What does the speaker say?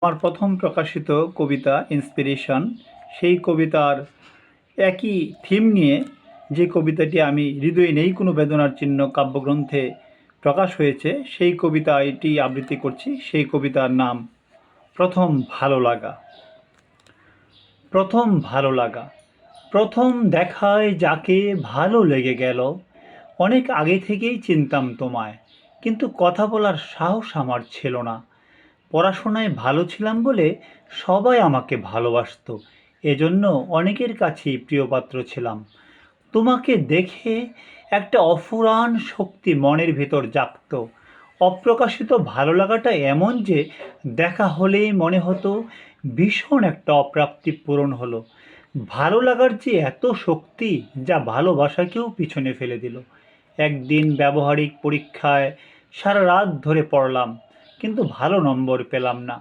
আমার প্রথম প্রকাশিত কবিতা ইন্সপিরেশন, সেই কবিতার একই থিম নিয়ে যে কবিতাটি আমি হৃদয়ে নেই কোনো বেদনার চিহ্ন কাব্যগ্রন্থে প্রকাশ হয়েছে, সেই কবিতাটি আবৃত্তি করছি। সেই কবিতার নাম প্রথম ভালো লাগা। প্রথম ভালো লাগা। প্রথম দেখায় যাকে ভালো লেগে গেল, অনেক আগে থেকেই চিনতাম তোমায়, কিন্তু কথা বলার সাহস আমার ছিল না। পড়াশোনায় ভালো ছিলাম বলে সবাই আমাকে ভালোবাসতো, এজন্য অনেকের কাছেই প্রিয়পাত্র ছিলাম। তোমাকে দেখে একটা অফুরান শক্তি মনের ভেতর জাগত। অপ্রকাশিত ভালো লাগাটা এমন যে দেখা হলেই মনে হতো ভীষণ একটা অপ্রাপ্তি পূরণ হলো। ভালো লাগার যে এত শক্তি, যা ভালোবাসাকেও পিছনে ফেলে দিল। একদিন ব্যবহারিক পরীক্ষায় সারা রাত ধরে পড়লাম, কিন্তু ভালো নম্বর পেলাম না।